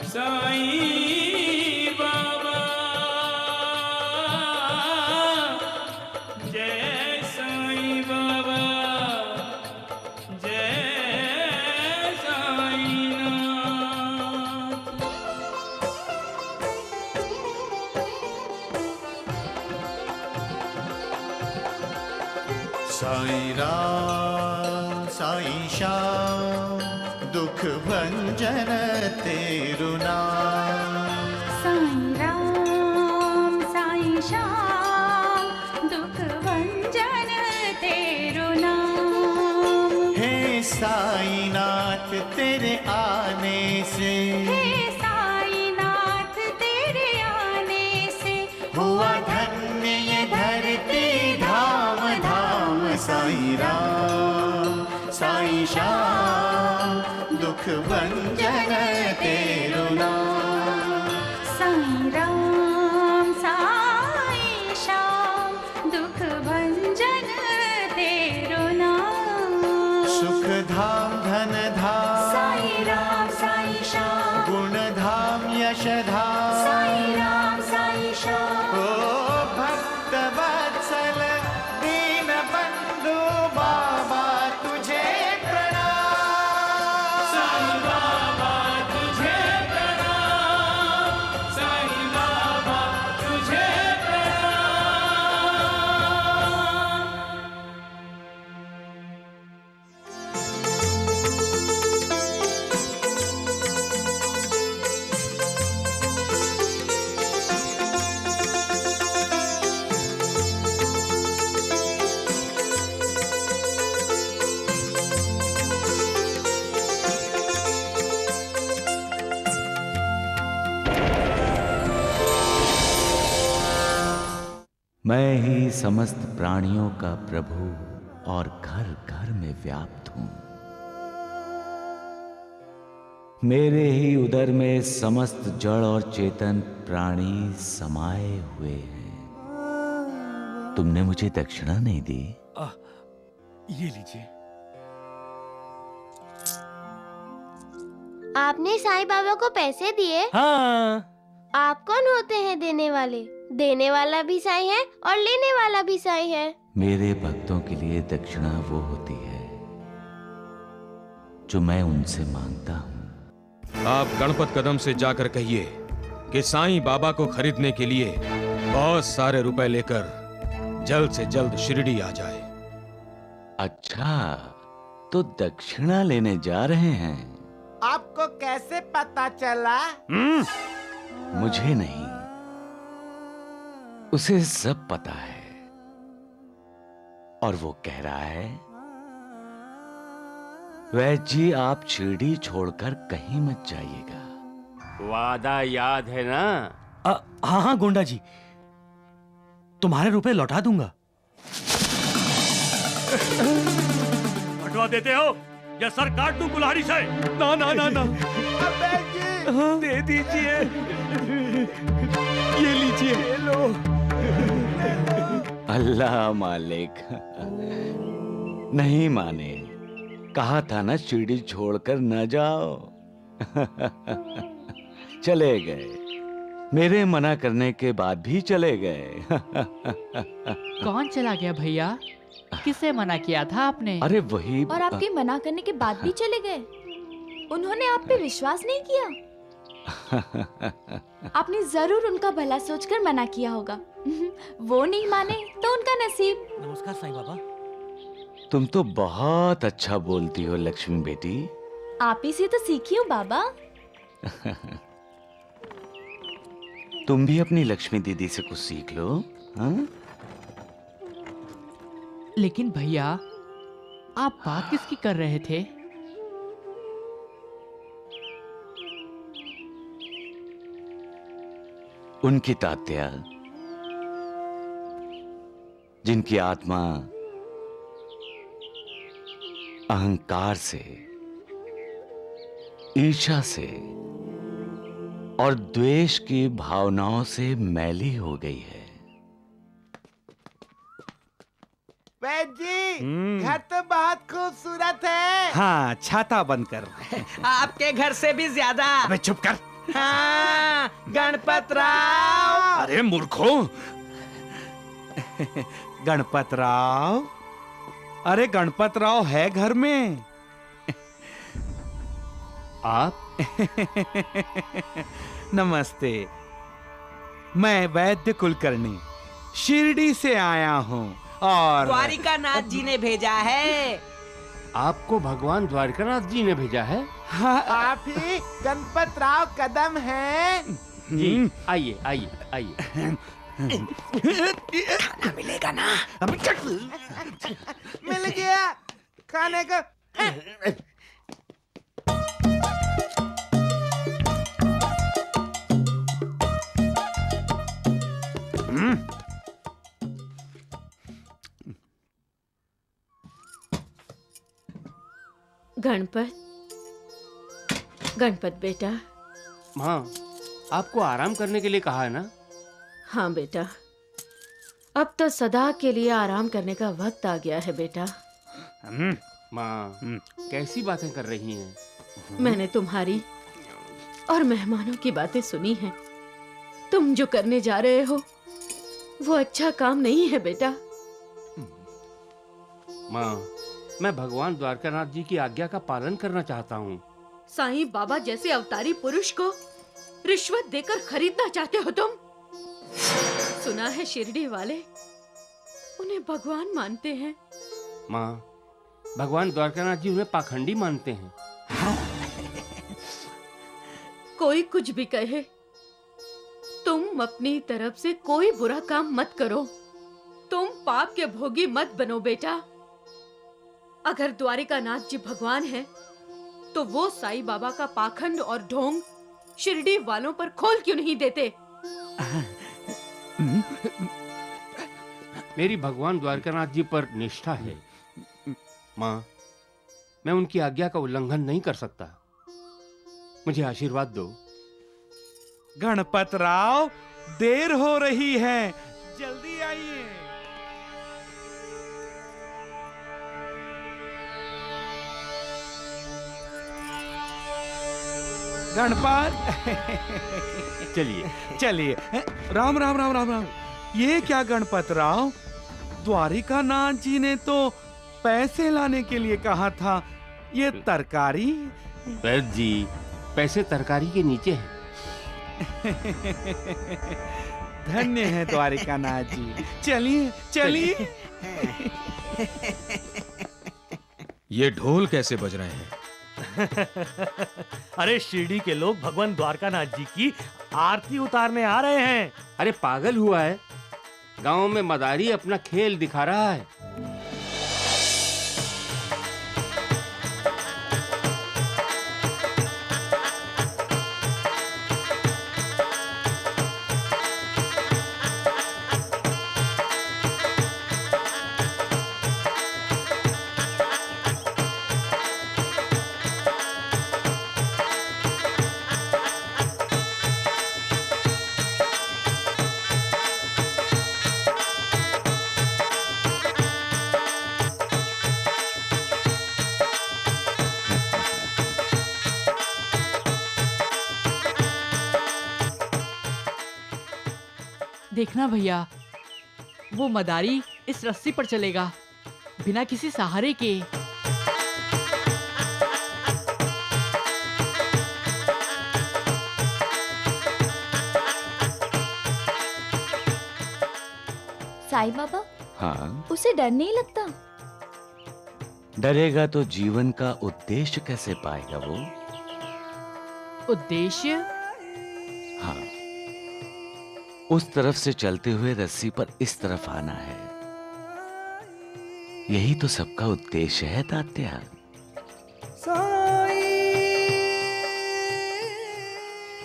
साईं बाबा जय साईं बाबा जय साईं नाथ। साईं राम साईं श्याम दुख भंजन तेरु नाम। साईं राम साईं श्याम दुख भंजन तेरु नाम। हे साईं नाथ तेरे आने से, हे साईं नाथ तेरे आने से हुआ धन्य ये धरती धाम धाम। साईं राम साईं श्याम दुख भंजन तेरु नाम। साईं राम साईं श्याम दुख भंजन तेरु नाम। सुख धाम धन धाम साईं राम साईं श्याम गुण धाम यश धाम। साईं राम साईं श्याम ओ भक्त वत्सल दीन बंधु बाबा तुझे प्रणाम। साईं बाबा तुझे प्रणाम, साईं बाबा तुझे प्रणाम। मैं ही समस्त प्राणियों का प्रभु और घर घर में व्याप्त हूं। मेरे ही उदर में समस्त जड़ और चेतन प्राणी समाये हुए हैं। तुमने मुझे दक्षिणा नहीं दी। ये लीजिए। आपने साईं बाबा को पैसे दिए? हाँ। आप कौन होते हैं देने वाले? देने वाला भी साईं है और लेने वाला भी साईं है। मेरे भक्तों के लिए दक्षिणा वो होती है जो मैं उनसे मांगता हूं। आप गणपत कदम से जाकर कहिए कि साईं बाबा को खरीदने के लिए बहुत सारे रुपए लेकर जल्द से जल्द शिरडी आ जाए। अच्छा, तो दक्षिणा लेने जा रहे हैं? आपको कैसे पता चला? मुझे नहीं, उसे सब पता है। और वो कह रहा है, वैद्य जी आप शिरडी छोड़कर कहीं मत जाइएगा। वादा याद है ना? हाँ हाँ गुंडा जी, तुम्हारे रुपए लौटा दूंगा। हटवा देते हो या सर काट दूं कुल्हाड़ी से? ना ना ना ना, अबे जी, दे दीजिए। ये लीजिए। ये लो। अल्लाह मालिक नहीं माने। कहा था ना शिरडी छोड़कर न जाओ। चले गए, मेरे मना करने के बाद भी चले गए। कौन चला गया भैया? किसे मना किया था आपने? अरे वही। और आपके मना करने के बाद भी चले गए? उन्होंने आप पे विश्वास नहीं किया? आपने जरूर उनका भला सोचकर मना किया होगा। वो नहीं माने तो उनका नसीब। नमस्कार साईं बाबा। तुम तो बहुत अच्छा बोलती हो लक्ष्मी बेटी। आप ही से तो सीखी हूँ बाबा। तुम भी अपनी लक्ष्मी दीदी से कुछ सीख लो। हाँ? लेकिन भैया आप बात किसकी कर रहे थे? उनकी तात्या, जिनकी आत्मा अहंकार से, ईर्ष्या से और द्वेष की भावनाओं से मैली हो गई है। वैद्य जी, घर तो बहुत खूबसूरत है। हाँ, छाता बंद कर। आपके घर से भी ज्यादा। अबे चुप कर। हाँ, गणपत राव। अरे मूर्खों, गणपत राव, अरे गणपत राव है घर में? आप? नमस्ते, मैं वैद्य कुलकर्णी शिरडी से आया हूँ और द्वारिकानाथ जी ने भेजा है। आपको भगवान द्वारकानाथ जी ने भेजा है? हाँ, आप ही गणपत राव कदम हैं। जी, आइए आइए आइए। मिलेगा ना? मिल गया खाने का। गणपत बेटा। माँ, आपको आराम करने के लिए कहा है ना? हाँ बेटा, अब तो सदा के लिए आराम करने का वक्त आ गया है बेटा। माँ, कैसी बातें कर रही हैं? मैंने तुम्हारी और मेहमानों की बातें सुनी हैं। तुम जो करने जा रहे हो वो अच्छा काम नहीं है बेटा। माँ, मैं भगवान द्वारकानाथ जी की आज्ञा का पालन करना चाहता हूँ। साईं बाबा जैसे अवतारी पुरुष को रिश्वत देकर खरीदना चाहते हो तुम? सुना है शिरडी वाले उन्हें भगवान मानते हैं। माँ, भगवान द्वारकानाथ जी उन्हें पाखंडी मानते हैं। कोई कुछ भी कहे, तुम अपनी तरफ से कोई बुरा काम मत करो। तुम पाप के भोगी मत बनो बेटा। अगर द्वारिकानाथ जी भगवान हैं, तो वो साईं बाबा का पाखंड और ढोंग शिरडी वालों पर खोल क्यों नहीं देते? मेरी भगवान द्वारकानाथ जी पर निष्ठा है। माँ, मैं उनकी आज्ञा का उल्लंघन नहीं कर सकता। मुझे आशीर्वाद दो। गणपत राव, देर हो रही है, जल्दी आइए। गणपत, चलिए। चलिए। राम राम राम राम राम। ये क्या गणपत राव, द्वारिकानाथ जी ने तो पैसे लाने के लिए कहा था, ये तरकारी? वैद्य जी, पैसे तरकारी के नीचे हैं। धन्य है द्वारिकानाथ जी। चलिए चलिए। ये ढोल कैसे बज रहे हैं? अरे शिरडी के लोग भगवान द्वारकानाथ जी की आरती उतारने आ रहे हैं। अरे पागल हुआ है, गांव में मदारी अपना खेल दिखा रहा है। देखना भैया, वो मदारी इस रस्सी पर चलेगा बिना किसी सहारे के। साईं बाबा, हाँ, उसे डर नहीं लगता? डरेगा तो जीवन का उद्देश्य कैसे पाएगा वो? उद्देश्य? हाँ, उस तरफ से चलते हुए रस्सी पर इस तरफ आना है। यही तो सबका उद्देश्य है तात्या।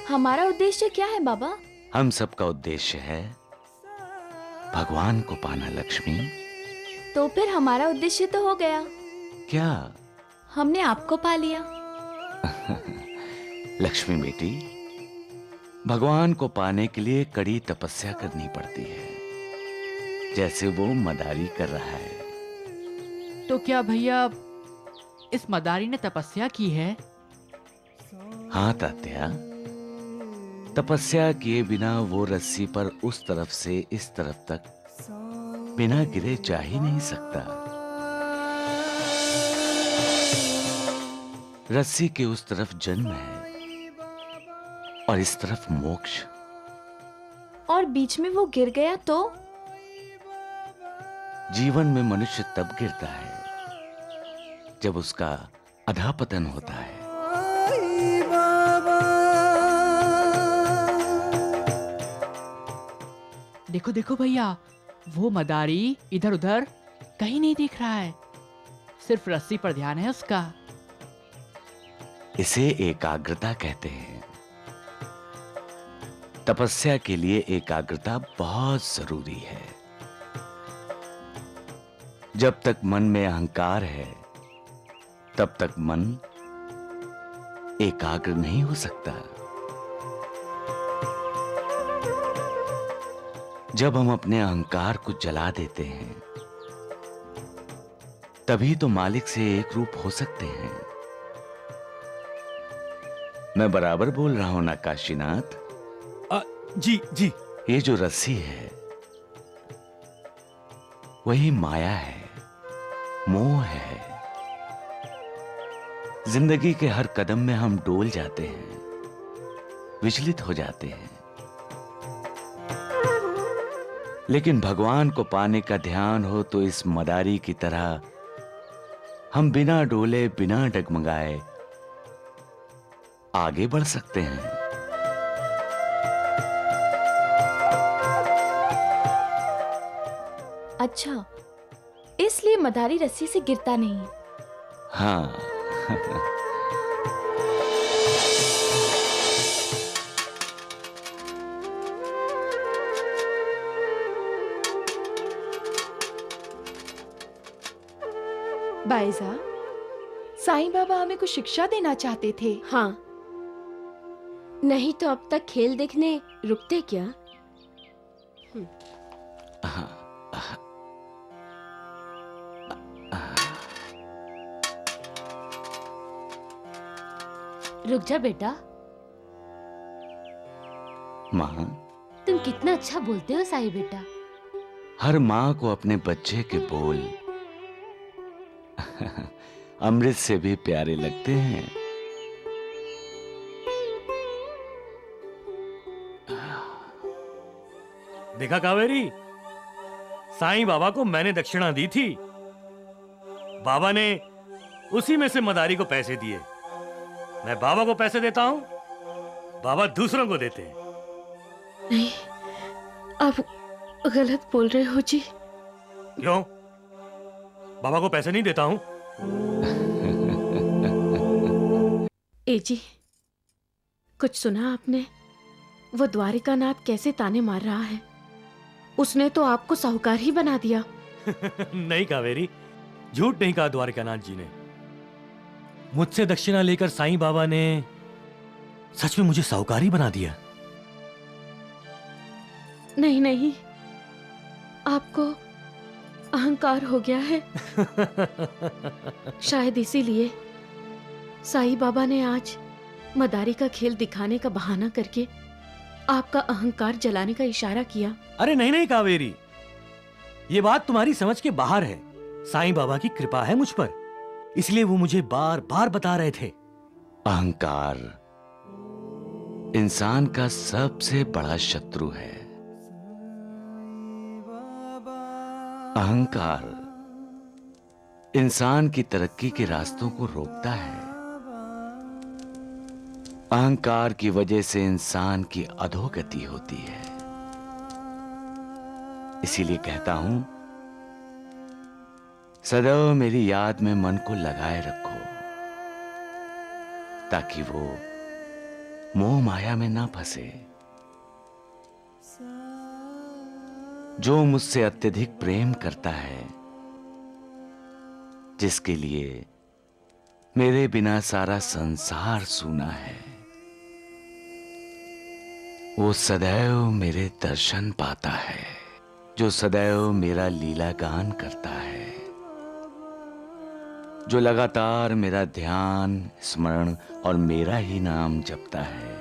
हमारा उद्देश्य क्या है बाबा? हम सबका उद्देश्य है भगवान को पाना लक्ष्मी। तो फिर हमारा उद्देश्य तो हो गया। क्या? हमने आपको पा लिया। लक्ष्मी बेटी, भगवान को पाने के लिए कड़ी तपस्या करनी पड़ती है, जैसे वो मदारी कर रहा है। तो क्या भैया इस मदारी ने तपस्या की है? हाँ तात्या, तपस्या किए बिना वो रस्सी पर उस तरफ से इस तरफ तक बिना गिरे जा ही नहीं सकता। रस्सी के उस तरफ जन्म है और इस तरफ मोक्ष। और बीच में वो गिर गया तो? जीवन में मनुष्य तब गिरता है जब उसका अधःपतन होता है। देखो देखो भैया, वो मदारी इधर उधर कहीं नहीं दिख रहा है, सिर्फ रस्सी पर ध्यान है उसका। इसे एकाग्रता कहते हैं। तपस्या के लिए एकाग्रता बहुत जरूरी है। जब तक मन में अहंकार है तब तक मन एकाग्र नहीं हो सकता। जब हम अपने अहंकार को जला देते हैं तभी तो मालिक से एक रूप हो सकते हैं। मैं बराबर बोल रहा हूं ना काशीनाथ? जी जी। ये जो रस्सी है वही माया है, मोह है। जिंदगी के हर कदम में हम डोल जाते हैं, विचलित हो जाते हैं। लेकिन भगवान को पाने का ध्यान हो तो इस मदारी की तरह हम बिना डोले, बिना डगमगाए आगे बढ़ सकते हैं। अच्छा, इसलिए मदारी रस्सी से गिरता नहीं। हाँ। बाइजा, साईं बाबा हमें कुछ शिक्षा देना चाहते थे। हाँ, नहीं तो अब तक खेल देखने रुकते क्या? रुक जा बेटा। माँ, तुम कितना अच्छा बोलते हो साईं बेटा। हर माँ को अपने बच्चे के बोल अमृत से भी प्यारे लगते हैं। देखा कावेरी, साईं बाबा को मैंने दक्षिणा दी थी, बाबा ने उसी में से मदारी को पैसे दिए। मैं बाबा को पैसे देता हूँ, बाबा दूसरों को देते हैं। नहीं, आप गलत बोल रहे हो जी। क्यों? बाबा को पैसे नहीं देता हूँ? ए जी, कुछ सुना आपने? वो द्वारिकानाथ कैसे ताने मार रहा है। उसने तो आपको साहूकार ही बना दिया। नहीं कावेरी, झूठ नहीं कहा द्वारिकानाथ जी ने। मुझसे दक्षिणा लेकर साईं बाबा ने सच में मुझे साहूकार ही बना दिया। नहीं नहीं, आपको अहंकार हो गया है। शायद इसीलिए साईं बाबा ने आज मदारी का खेल दिखाने का बहाना करके आपका अहंकार जलाने का इशारा किया। अरे नहीं नहीं कावेरी, ये बात तुम्हारी समझ के बाहर है। साईं बाबा की कृपा है मुझ पर, इसलिए वो मुझे बार बार बता रहे थे। अहंकार इंसान का सबसे बड़ा शत्रु है। अहंकार इंसान की तरक्की के रास्तों को रोकता है। अहंकार की वजह से इंसान की अधोगति होती है। इसीलिए कहता हूं, सदैव मेरी याद में मन को लगाए रखो, ताकि वो मोह माया में ना फंसे। जो मुझसे अत्यधिक प्रेम करता है, जिसके लिए मेरे बिना सारा संसार सूना है, वो सदैव मेरे दर्शन पाता है। जो सदैव मेरा लीला गान करता है, जो लगातार मेरा ध्यान, स्मरण और मेरा ही नाम जपता है,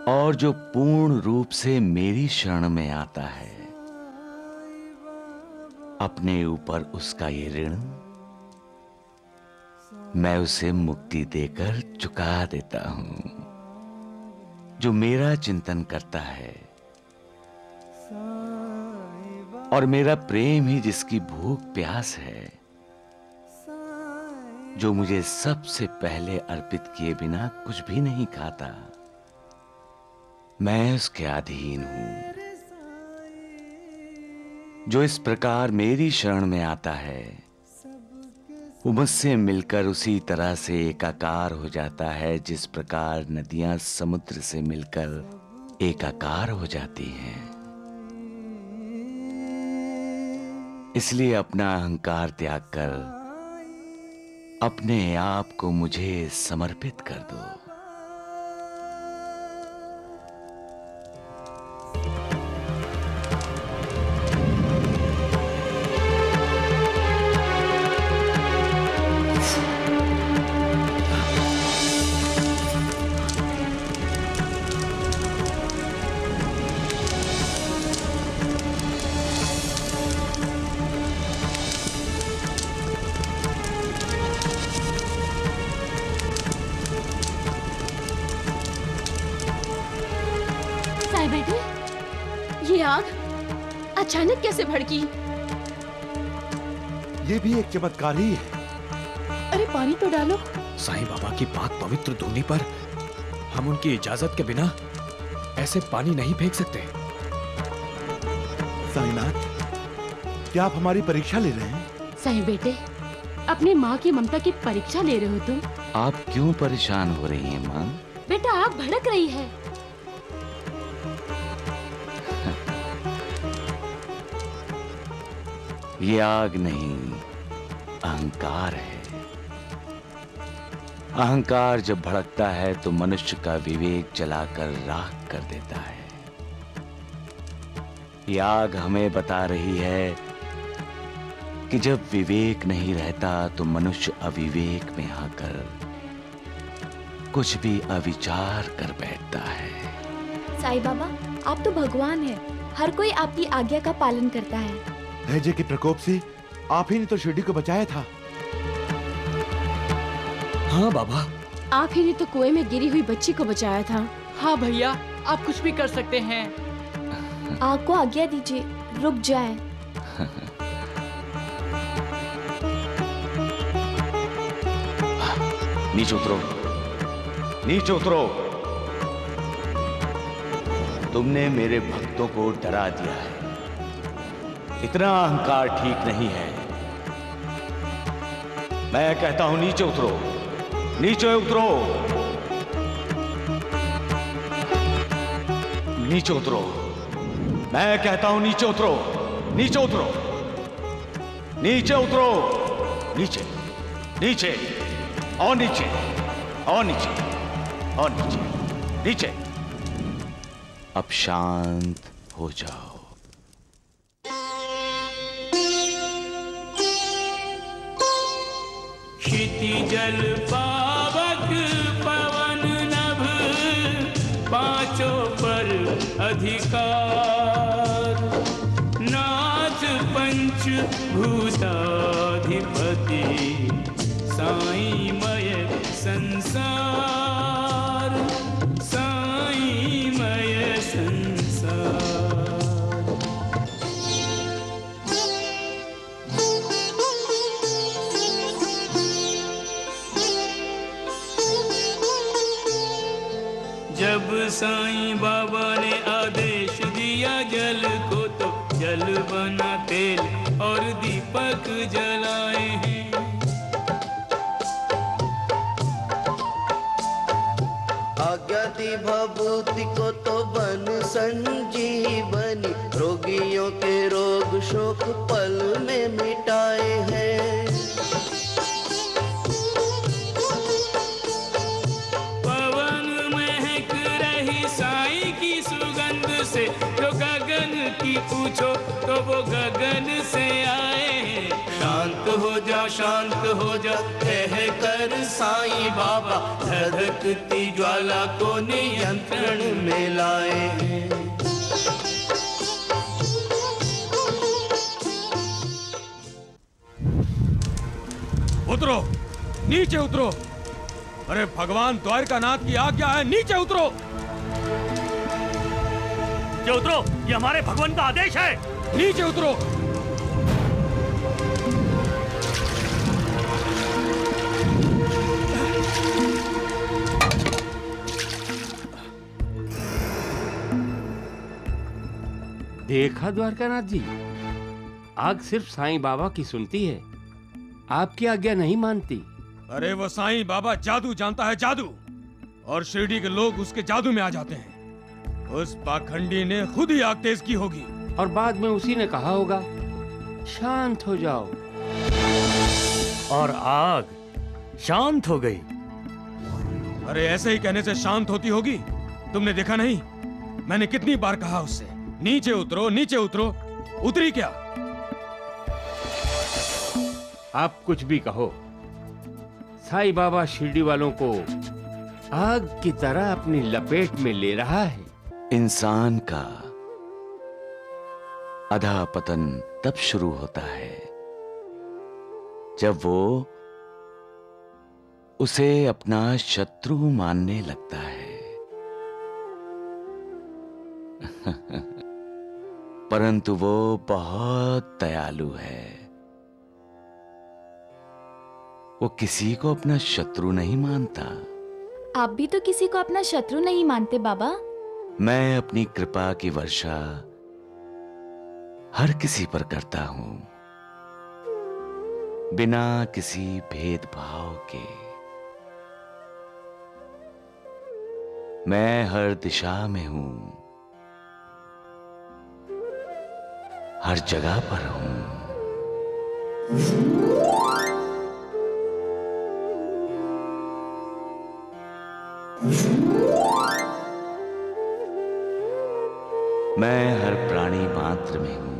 और जो पूर्ण रूप से मेरी शरण में आता है, अपने ऊपर उसका ये ऋण मैं उसे मुक्ति देकर चुका देता हूं। जो मेरा चिंतन करता है और मेरा प्रेम ही जिसकी भूख प्यास है, जो मुझे सबसे पहले अर्पित किए बिना कुछ भी नहीं खाता, मैं उसके अधीन हूं। जो इस प्रकार मेरी शरण में आता है, वो मुझसे मिलकर उसी तरह से एकाकार हो जाता है जिस प्रकार नदियां समुद्र से मिलकर एकाकार हो जाती हैं। इसलिए अपना अहंकार त्याग कर अपने आप को मुझे समर्पित कर दो। साईं बेटे, ये आग अचानक कैसे भड़की? ये भी एक चमत्कार ही है। अरे पानी तो डालो। साईं बाबा की पाक पवित्र धुनी पर हम उनकी इजाजत के बिना ऐसे पानी नहीं फेंक सकते। साईनाथ, क्या आप हमारी परीक्षा ले रहे हैं? साईं बेटे, अपनी माँ की ममता की परीक्षा ले रहे हो तुम? आप क्यों परेशान हो रही हैं मां? बेटा आग भड़क रही है। ये आग नहीं, अहंकार है। अहंकार जब भड़कता है तो मनुष्य का विवेक जलाकर राख कर देता है। ये आग हमें बता रही है कि जब विवेक नहीं रहता तो मनुष्य अविवेक में आकर कुछ भी अविचार कर बैठता है। साईं बाबा, आप तो भगवान हैं। हर कोई आपकी आज्ञा का पालन करता है। धैर्य के प्रकोप से आप ही ने तो शिरडी को बचाया था। हाँ बाबा, आप ही ने तो कुएं में गिरी हुई बच्ची को बचाया था। हाँ भैया, आप कुछ भी कर सकते हैं। आग को आज्ञा दीजिए, रुक जाए। नीचे उतरो, नीचे उतरो। तुमने मेरे भक्तों को डरा दिया है। इतना अहंकार ठीक नहीं है। मैं कहता हूं नीचे उतरो, नीचे उतरो, नीचे उतरो। मैं कहता हूं नीचे उतरो, नीचे उतरो, नीचे उतरो, नीचे, नीचे और नीचे और नीचे और नीचे, नीचे। अब शांत हो जाओ। क्षितिजल पावक पवन नभ पांचों पर अधिकार, नाथ पंच भूताधिपति साईमय संसार, साईमय संसार। जब साईं बाबा ने आदेश दिया जल को, तो जल बना तेल और दीपक जलाए हैं। आज्ञा दी भभूति को तो बन संजीवनी, रोगियों के रोग शोक पल में मिटाए हैं। से जो गगन की पूछो तो वो गगन से आए हैं। शांत हो जा आत्मा शांत हो जा, कह कर साईं बाबा धधकती ज्वाला को नियंत्रण में लाए हैं। उतरो, नीचे उतरो। अरे भगवान द्वारकानाथ की आज्ञा है, नीचे उतरो। नीचे उतरो, ये हमारे भगवान का आदेश है। नीचे उतरो। देखा द्वारकानाथ जी, आग सिर्फ साईं बाबा की सुनती है, आपकी आज्ञा नहीं मानती। अरे वो साईं बाबा जादू जानता है, जादू, और शिरडी के लोग उसके जादू में आ जाते हैं। उस पाखंडी ने खुद ही आग तेज की होगी, और बाद में उसी ने कहा होगा शांत हो जाओ, और आग शांत हो गई। अरे ऐसे ही कहने से शांत होती होगी? तुमने देखा नहीं, मैंने कितनी बार कहा उससे नीचे उतरो, नीचे उतरो। उतरी क्या? आप कुछ भी कहो, साईं बाबा शिरडी वालों को आग की तरह अपनी लपेट में ले रहा है। इंसान का अधा पतन तब शुरू होता है जब वो उसे अपना शत्रु मानने लगता है। परंतु वो बहुत दयालु है, वो किसी को अपना शत्रु नहीं मानता। आप भी तो किसी को अपना शत्रु नहीं मानते बाबा। मैं अपनी कृपा की वर्षा हर किसी पर करता हूं, बिना किसी भेदभाव के। मैं हर दिशा में हूं, हर जगह पर हूं। मैं हर प्राणी मात्र में हूं।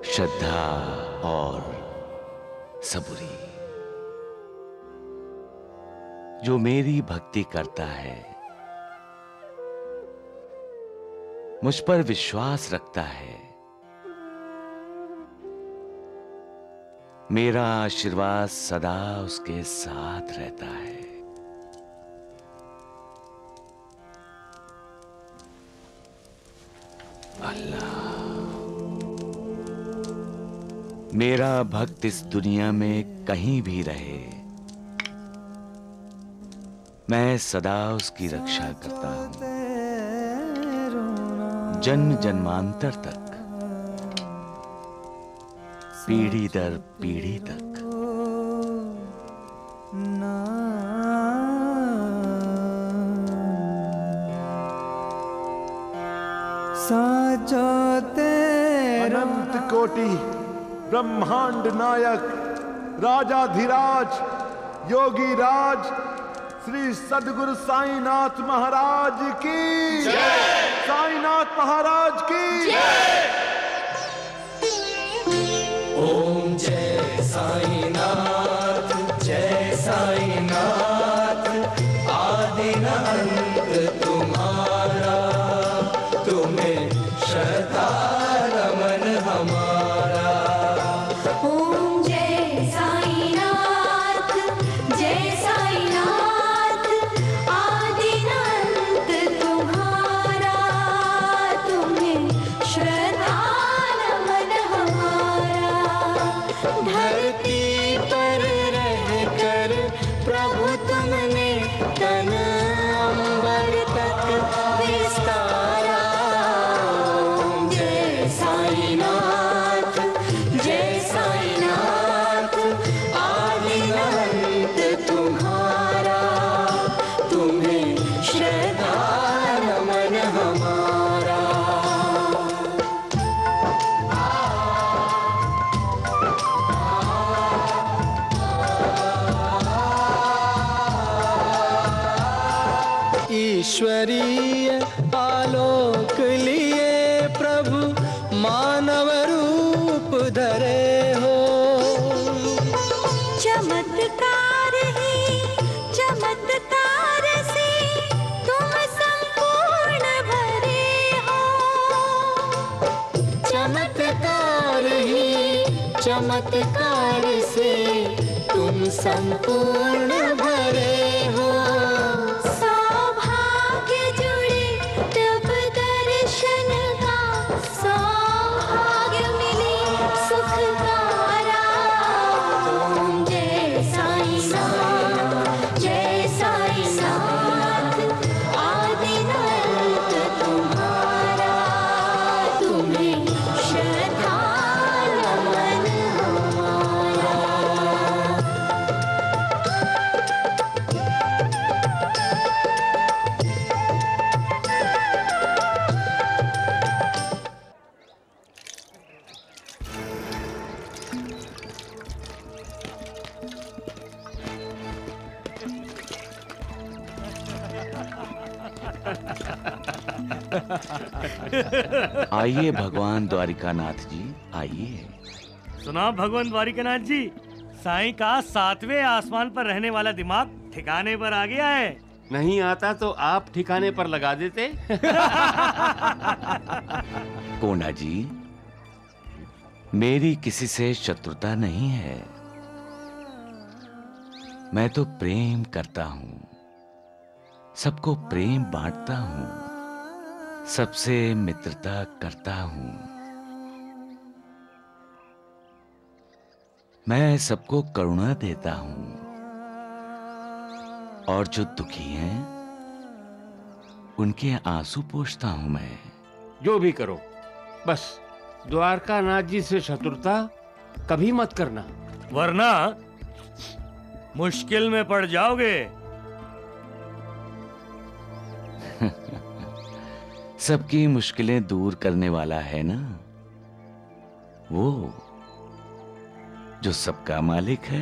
श्रद्धा और सबूरी, जो मेरी भक्ति करता है, मुझ पर विश्वास रखता है, मेरा आशीर्वाद सदा उसके साथ रहता है। अल्लाह, मेरा भक्त इस दुनिया में कहीं भी रहे, मैं सदा उसकी रक्षा करता हूं, जन्म जन्मांतर तक, पीढ़ी दर पीढ़ी तक। अनंत कोटि ब्रह्मांड नायक राजाधिराज योगी राज श्री सद्गुरु साईनाथ महाराज की जय। साईनाथ महाराज की जय। ओम जय साईनाथ, जय साईनाथ, आदि न अंत तुम्हारा, तुम्हें श्रद्धा नमन हमारा। ओम जय साईनाथ, जय साईनाथ, आदि अनंत तुम्हारा, तुम्हें श्रद्धा नमन हमारा। धरती पर रहकर प्रभु तुमने तन अंबर तक विस्तारा। ओम जय साईनाथ, जय साईनाथ, आदि अनंत तुम्हारा, तुम्हें श्रद्धा नमन हमारा। ईश्वरीय आलोक लिए प्रभु मानव रूप धरे हो। चमत्कार ही चमत्कार से तुम संपूर्ण भरे हो। चमत्कार ही चमत्कार से तुम संपूर्ण भरे हो। सौभाग्य जुड़े तब दर्शन का, सौभाग्य मिले सुख का राम। जय साईनाथ, जय साईनाथ, आदिनाथ तुम्हारा, तुम्हें श्रद्धा नमन हमारा। आइए भगवान द्वारिकानाथ जी, आइए। सुना भगवान द्वारिकानाथ जी, साईं का 7वें आसमान पर रहने वाला दिमाग ठिकाने पर आ गया है। नहीं आता तो आप ठिकाने पर लगा देते। कोना जी, मेरी किसी से शत्रुता नहीं है। मैं तो प्रेम करता हूं, सबको प्रेम बांटता हूं, सबसे मित्रता करता हूं। मैं सबको करुणा देता हूं, और जो दुखी हैं उनके आंसू पोंछता हूं मैं। जो भी करो, बस द्वारकानाथ जी से शत्रुता कभी मत करना, वरना मुश्किल में पड़ जाओगे। सबकी मुश्किलें दूर करने वाला है ना वो, जो सबका मालिक है।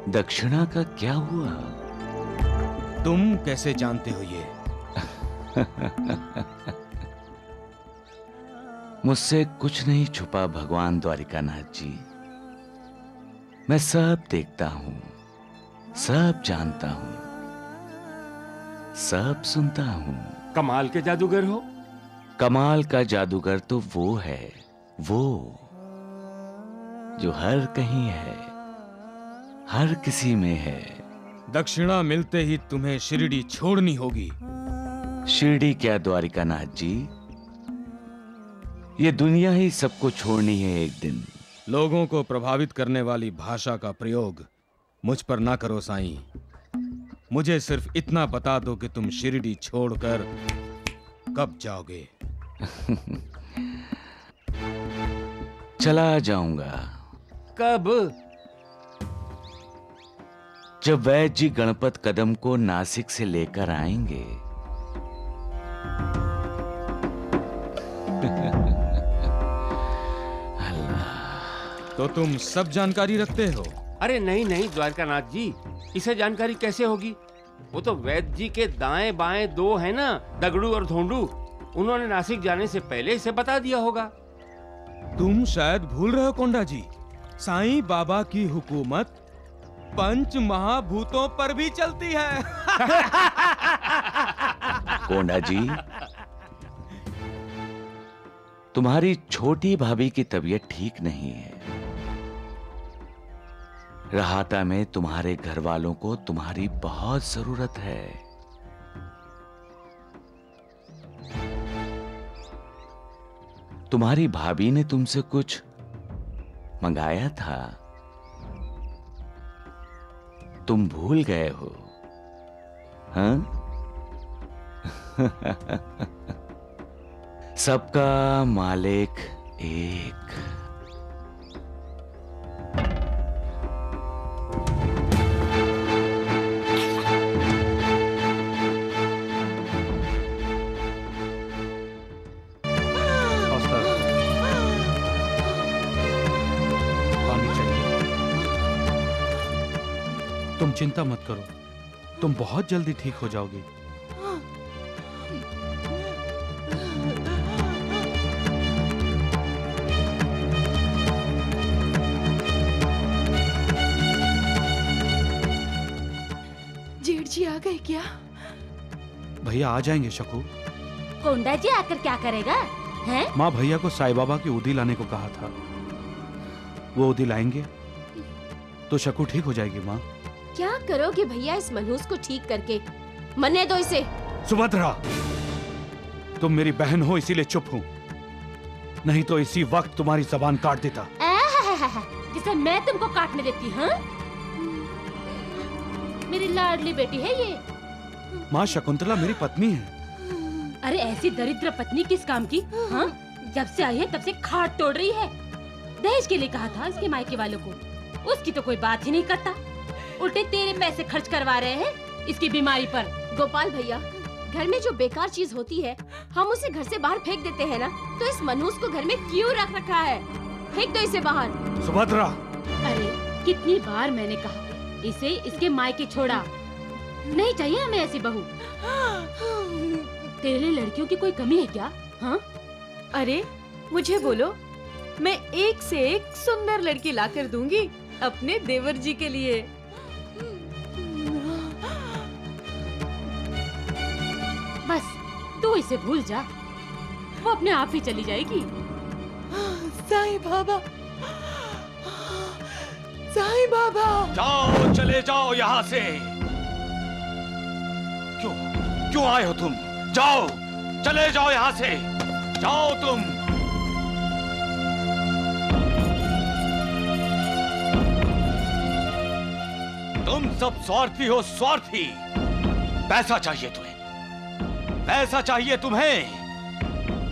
दक्षिणा का क्या हुआ? तुम कैसे जानते हो ये? मुझसे कुछ नहीं छुपा भगवान द्वारिकानाथ जी। मैं सब देखता हूं, सब जानता हूं, सब सुनता हूं। कमाल के जादूगर हो। कमाल का जादूगर तो वो है, वो जो हर कहीं है, हर किसी में है। दक्षिणा मिलते ही तुम्हें शिरडी छोड़नी होगी। शिरडी क्या द्वारिकानाथ जी, ये दुनिया ही सबको छोड़नी है एक दिन। लोगों को प्रभावित करने वाली भाषा का प्रयोग मुझ पर ना करो साईं। मुझे सिर्फ इतना बता दो कि तुम शिरडी छोड़कर कब जाओगे। चला जाऊंगा। कब? जब वैद्य जी गणपत कदम को नासिक से लेकर आएंगे। तो तुम सब जानकारी रखते हो? अरे नहीं नहीं द्वारकानाथ जी, इसे जानकारी कैसे होगी? वो तो वैद्य जी के दाएं बाएं दो है ना, दगड़ू और धोंडू। उन्होंने नासिक जाने से पहले इसे बता दिया होगा। तुम शायद भूल रहे हो कोंडा जी, साईं बाबा की हुकूमत 5 महाभूतों पर भी चलती है। कोंडा जी, तुम्हारी छोटी भाभी की तबीयत ठीक नहीं है। रहाता में तुम्हारे घर वालों को तुम्हारी बहुत जरूरत है। तुम्हारी भाभी ने तुमसे कुछ मंगाया था, तुम भूल गए हो, हाँ? सबका मालिक एक। तुम चिंता मत करो, तुम बहुत जल्दी ठीक हो जाओगी। जेठ जी आ गए क्या? भैया आ जाएंगे शकू। कोंडा जी आकर क्या करेगा हैं? माँ भैया को साईं बाबा की उदी लाने को कहा था, वो उदी लाएंगे तो शकू ठीक हो जाएगी। माँ क्या करोगे भैया इस मनहूस को ठीक करके? मरने दो इसे। सुभद्रा, तुम मेरी बहन हो इसीलिए चुप हूँ, नहीं तो इसी वक्त तुम्हारी जबान काट देता। जिसे मैं तुमको काटने देती हूँ? मेरी लाडली बेटी है ये। माँ शकुंतला मेरी पत्नी है। अरे ऐसी दरिद्र पत्नी किस काम की? हाँ? जब से आई है तब से खाट तोड़ रही है। दहेज के लिए कहा था इसके मायके वालों को, उसकी तो कोई बात ही नहीं करता, उल्टे तेरे पैसे खर्च करवा रहे हैं इसकी बीमारी पर। गोपाल भैया, घर में जो बेकार चीज होती है हम उसे घर से बाहर फेंक देते हैं ना, तो इस मनहूस को घर में क्यों रख रखा है? फेंक दो इसे बाहर। सुभद्रा, अरे कितनी बार मैंने कहा इसे इसके मायके छोड़ा, नहीं चाहिए हमें ऐसी बहू। तेरे लिए लड़कियों की कोई कमी है क्या? हाँ? अरे मुझे बोलो, मैं एक से एक सुंदर लड़की लाकर दूंगी अपने देवर जी के लिए। बस तू इसे भूल जा, वो अपने आप ही चली जाएगी। साईं बाबा, साईं बाबा। जाओ, चले जाओ यहाँ से। क्यों आए हो तुम? जाओ, चले जाओ यहाँ से, जाओ तुम। तुम सब स्वार्थी हो, स्वार्थी। पैसा चाहिए तुम्हें, पैसा चाहिए तुम्हें।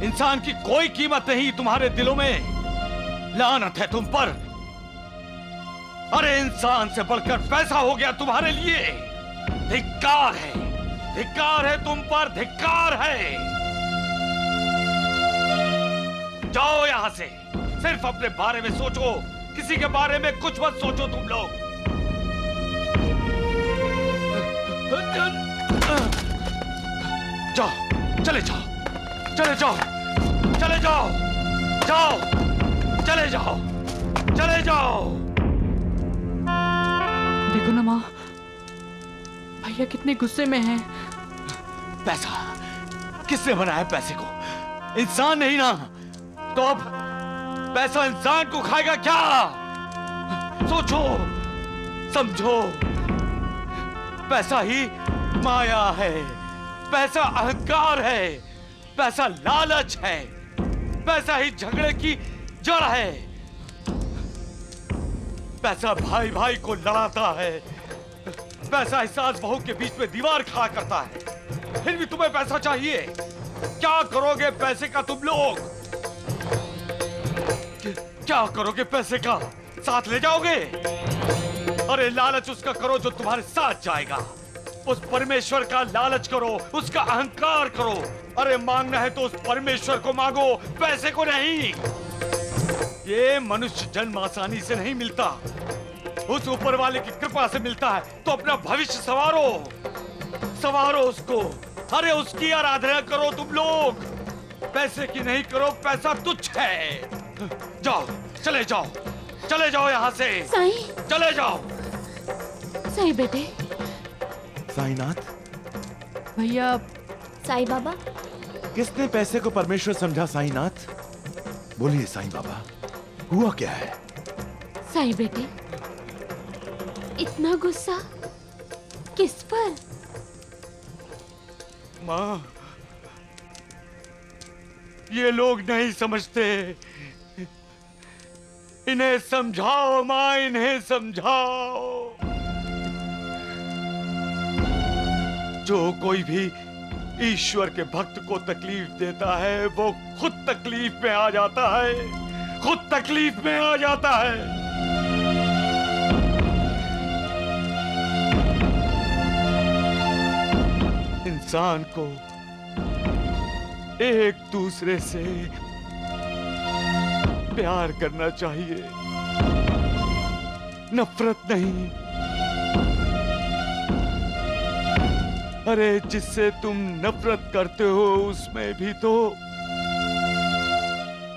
इंसान की कोई कीमत नहीं तुम्हारे दिलों में। लानत है तुम पर। अरे इंसान से बढ़कर पैसा हो गया तुम्हारे लिए। धिक्कार है तुम पर, धिक्कार है। जाओ यहां से, सिर्फ अपने बारे में सोचो, किसी के बारे में कुछ मत सोचो तुम लोग। जाओ, चले जाओ, चले जाओ, चले जाओ, जाओ, चले जाओ, चले जाओ। देखो ना माँ, भैया कितने गुस्से में हैं। पैसा किसने बनाया? पैसे को इंसान नहीं ना, तो अब पैसा इंसान को खाएगा क्या? सोचो, समझो। पैसा ही माया है, पैसा अहंकार है, पैसा लालच है, पैसा ही झगड़े की जड़ है। पैसा भाई भाई को लड़ाता है, पैसा सास बहू के बीच में दीवार खड़ा करता है। फिर भी तुम्हें पैसा चाहिए। क्या करोगे पैसे का तुम लोग? क्या करोगे पैसे का? साथ ले जाओगे? अरे लालच उसका करो जो तुम्हारे साथ जाएगा। उस परमेश्वर का लालच करो, उसका अहंकार करो। अरे मांगना है तो उस परमेश्वर को मांगो, पैसे को नहीं। ये मनुष्य जन्म आसानी से नहीं मिलता, उस ऊपर वाले की कृपा से मिलता है। तो अपना भविष्य संवारो, संवारो उसको। अरे उसकी आराधना करो तुम लोग, पैसे की नहीं करो। पैसा तुच्छ है। जाओ, चले जाओ, चले जाओ यहाँ से। साईं, चले जाओ। साईं बेटे। साईनाथ, भैया। साईं बाबा। किसने पैसे को परमेश्वर समझा? साईनाथ बोलिए। साईं बाबा, हुआ क्या है? साईं बेटे, इतना गुस्सा किस पर? माँ, ये लोग नहीं समझते। इन्हें समझाओ माँ, इन्हें समझाओ। जो कोई भी ईश्वर के भक्त को तकलीफ देता है वो खुद तकलीफ में आ जाता है, खुद तकलीफ में आ जाता है। इंसान को एक दूसरे से प्यार करना चाहिए, नफरत नहीं। अरे जिससे तुम नफरत करते हो उसमें भी तो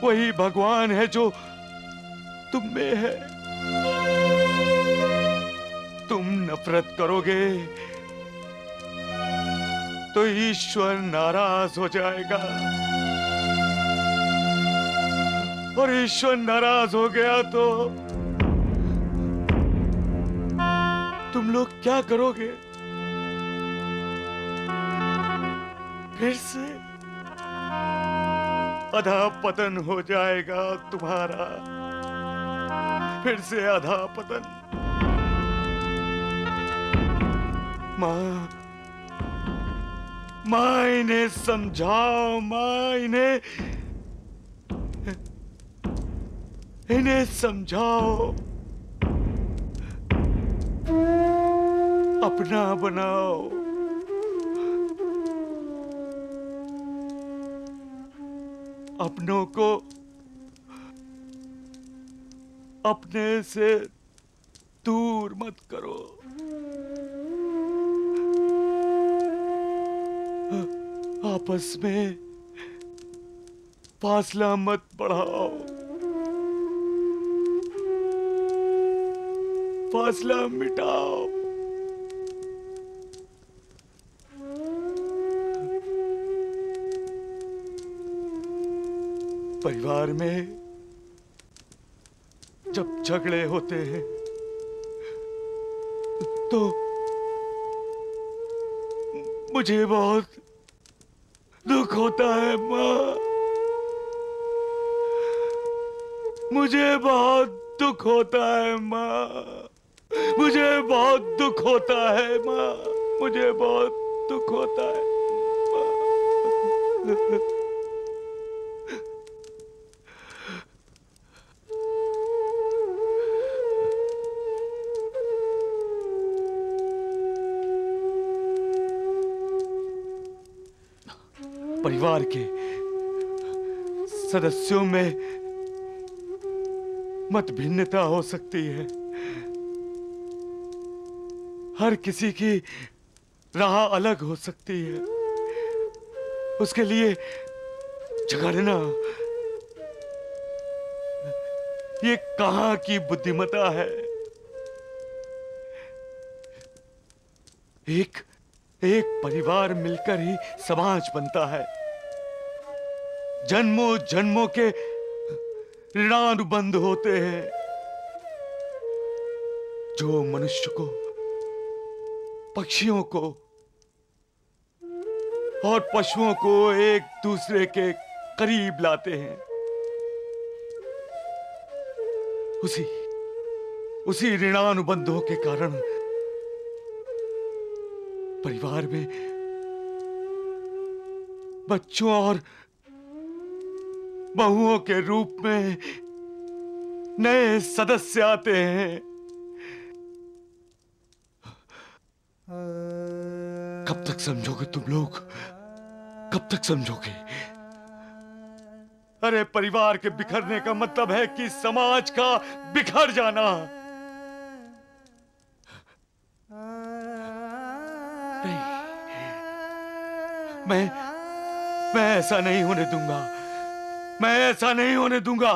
वही भगवान है जो तुम में है। तुम नफरत करोगे तो ईश्वर नाराज हो जाएगा, और ईश्वर नाराज हो गया तो तुम लोग क्या करोगे? फिर से अधा पतन हो जाएगा तुम्हारा, फिर से अधा पतन। माँ इन्हें समझाओ, माँ इन्हें समझाओ, अपना बनाओ। अपनों को अपने से दूर मत करो। आपस में फासला मत बढ़ाओ, फासला मिटाओ। परिवार में जब झगड़े होते हैं तो मुझे बहुत दुख होता है माँ, मुझे बहुत दुख होता है माँ, मुझे बहुत दुख होता है माँ, मुझे बहुत दुख होता है माँ। परिवार के सदस्यों में मतभिन्नता हो सकती है, हर किसी की राह अलग हो सकती है, उसके लिए झगड़ना ये कहाँ की बुद्धिमत्ता है। एक परिवार मिलकर ही समाज बनता है। जन्मों जन्मों के ऋणानुबंध होते हैं जो मनुष्य को, पक्षियों को और पशुओं को एक दूसरे के करीब लाते हैं। उसी ऋणानुबंधों के कारण परिवार में बच्चों और बहुओं के रूप में नए सदस्य आते हैं। कब तक समझोगे तुम लोग, कब तक समझोगे? अरे परिवार के बिखरने का मतलब है कि समाज का बिखर जाना। मैं ऐसा नहीं होने दूंगा, मैं ऐसा नहीं होने दूंगा,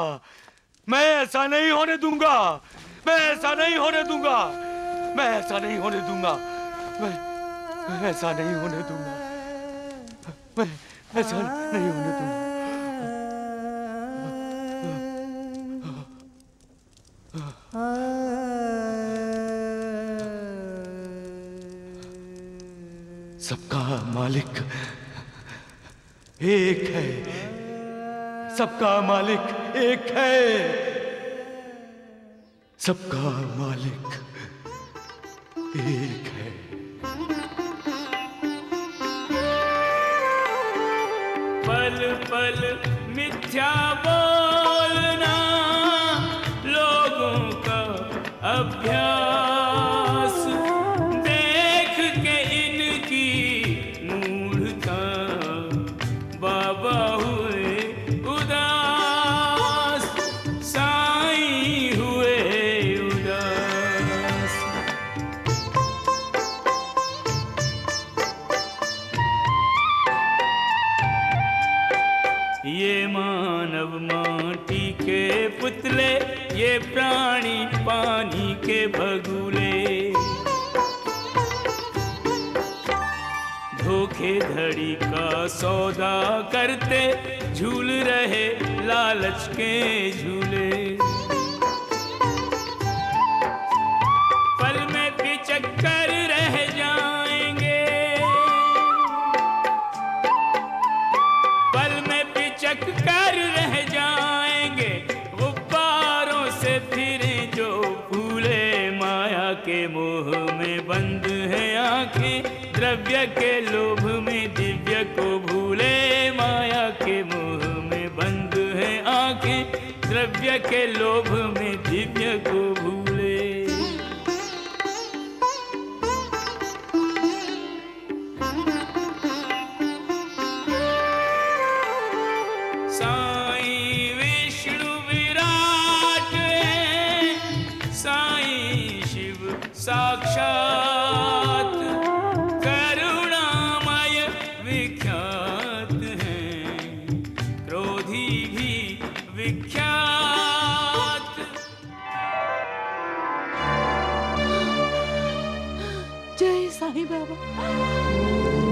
मैं ऐसा नहीं होने दूंगा, मैं ऐसा नहीं होने दूंगा, मैं ऐसा नहीं होने दूंगा, मैं ऐसा नहीं होने दूंगा, मैं ऐसा नहीं होने दूंगा। सबका मालिक एक है, सबका मालिक एक है, सबका मालिक एक है। पल पल मिथ्या बोलना लोगों का अभ्यास, देख के इनकी मूढ़ता बाबा हुए उदास, साईं हुए उदास। राही के भगुले। धोखेधड़ी का सौदा करते झूल रहे लालच के झूले। पल में पिचक कर रह जाएंगे, पल में पिचक कर रह जाएंगे, गुब्बारों से फिरे जो फूले। माया के मोह में बंद है आंखें, द्रव्य के लोभ में दिव्य को भूले। माया के मोह में बंद है आंखें, द्रव्य के लोभ में दिव्य को भूले। साईं विष्णु विराट है, साईं शिव साक्षात, करुणामय विख्यात है, क्रोधी भी विख्यात। जय साईं बाबा।